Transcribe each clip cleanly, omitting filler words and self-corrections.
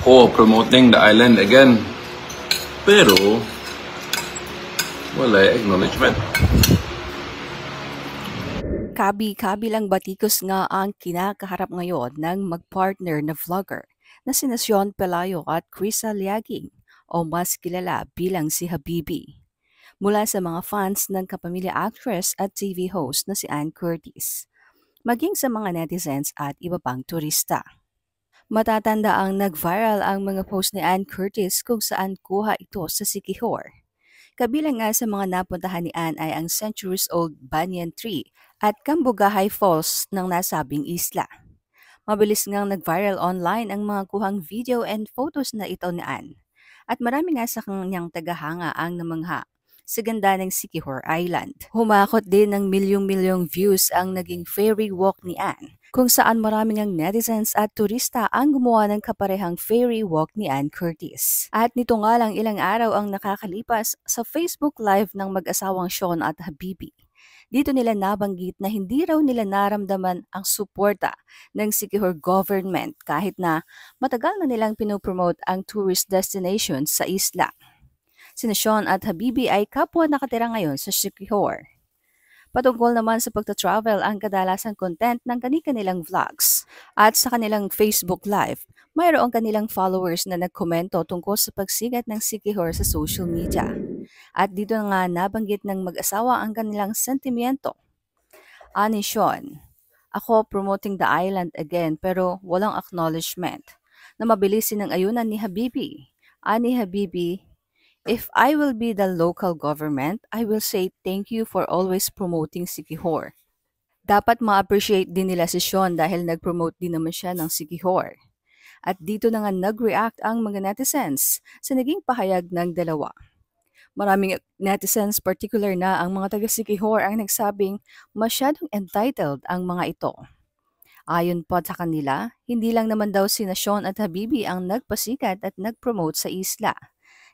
Ako promoting the island again. Pero, wala acknowledgement. Kabi-kabilang batikos nga ang kinakaharap ngayon ng mag-partner na vlogger na sina Sean Pelayo at Krisa Liaging o mas kilala bilang si Habibi. Mula sa mga fans ng kapamilya actress at TV host na si Ann Curtis, maging sa mga netizens at iba pang turista. Matatanda ang nag-viral ang mga post ni Ann Curtis kung saan kuha ito sa Siquijor. Kabilang nga sa mga napuntahan ni Ann ay ang centuries-old banyan tree at Cambugahay Falls ng nasabing isla. Mabilis ngang nag-viral online ang mga kuhang video and photos na ito ni Ann. At marami nga sa kanyang tagahanga ang namangha sa ganda ng Siquijor Island. Humakot din ng milyong-milyong views ang naging ferry walk ni Ann, kung saan maraming ang netizens at turista ang gumawa ng kaparehang ferry walk ni Ann Curtis. At nito nga lang ilang araw ang nakakalipas sa Facebook Live ng mag-asawang Sean at Habibi. Dito nila nabanggit na hindi raw nila naramdaman ang suporta ng Siquijor government kahit na matagal na nilang pinopromote ang tourist destinations sa isla. Sina Sean at Habibi ay kapwa nakatira ngayon sa Siquijor. Patungkol naman sa pagta-travel ang kadalasang content ng kanilang vlogs. At sa kanilang Facebook Live, mayroong kanilang followers na nagkomento tungkol sa pagsikat ng Siquijor sa social media. At dito nga nabanggit ng mag-asawa ang kanilang sentimiento. Ani Sean, ako promoting the island again pero walang acknowledgement. Na mabilis ng ayunan ni Habibi. Ani Habibi, if I will be the local government, I will say thank you for always promoting Siquijor. Dapat ma-appreciate din nila si Sean dahil nag-promote din naman siya ng Siquijor. At dito na nga nag-react ang mga netizens sa naging pahayag ng dalawa. Maraming netizens, particular na ang mga taga-Siquijor, ang nagsabing masyadong entitled ang mga ito. Ayon po sa kanila, hindi lang naman daw sina Sean at Habibi ang nagpasikat at nag-promote sa isla.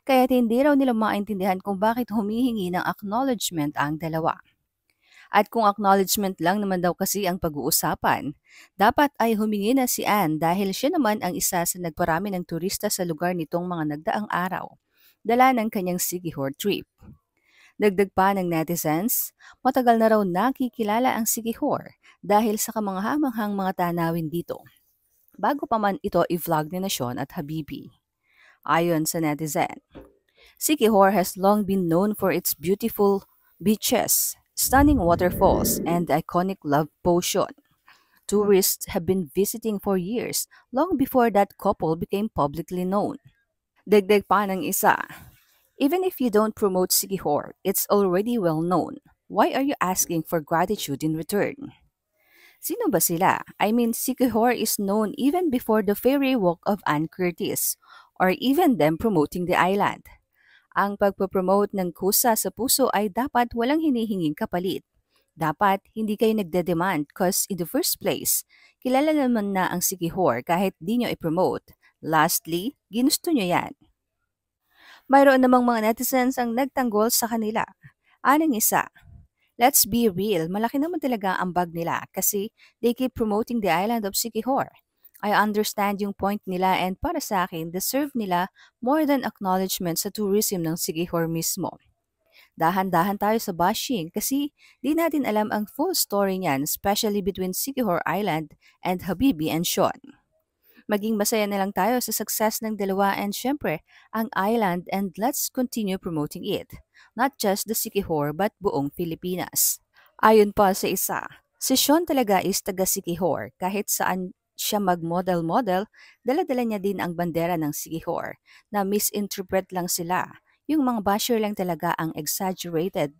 Kaya hindi raw nila maintindihan kung bakit humihingi ng acknowledgement ang dalawa. At kung acknowledgement lang naman daw kasi ang pag-uusapan, dapat ay humingi na si Ann dahil siya naman ang isa sa nagparami ng turista sa lugar nitong mga nagdaang araw, dala ng kanyang Siquijor trip. Dagdag pa ng netizens, matagal na raw nakikilala ang Siquijor dahil sa kamanghamanghang mga tanawin dito, bago pa man ito i-vlog ni Sean at Habibi. Ayon sa netizen, Siquijor has long been known for its beautiful beaches, stunning waterfalls, and the iconic love potion. Tourists have been visiting for years, long before that couple became publicly known. Dagdag pa ng isa, even if you don't promote Siquijor, it's already well known. Why are you asking for gratitude in return? Sino ba sila? I mean, Siquijor is known even before the ferry walk of Ann Curtis, or even them promoting the island. Ang pagpapromote ng kusa sa puso ay dapat walang hinihinging kapalit. Dapat hindi kayo nagde-demand cause in the first place, kilala naman na ang Siquijor kahit di nyo i-promote. Lastly, ginusto nyo yan. Mayroon namang mga netizens ang nagtanggol sa kanila. Anong isa? Let's be real, malaki naman talaga ang bag nila kasi they keep promoting the island of Siquijor. I understand yung point nila and para sa akin, deserve nila more than acknowledgement sa tourism ng Siquijor mismo. Dahan-dahan tayo sa bashing kasi di natin alam ang full story niyan, especially between Siquijor Island and Habibi and Sean. Maging masaya na lang tayo sa success ng dalawa and syempre, ang island, and let's continue promoting it. Not just the Siquijor but buong Pilipinas. Ayon pa sa isa, si Sean talaga is taga Siquijor kahit saan siya mag-model-model, dala-dala niya din ang bandera ng Siquijor na misinterpret lang sila. Yung mga basher lang talaga ang exaggerated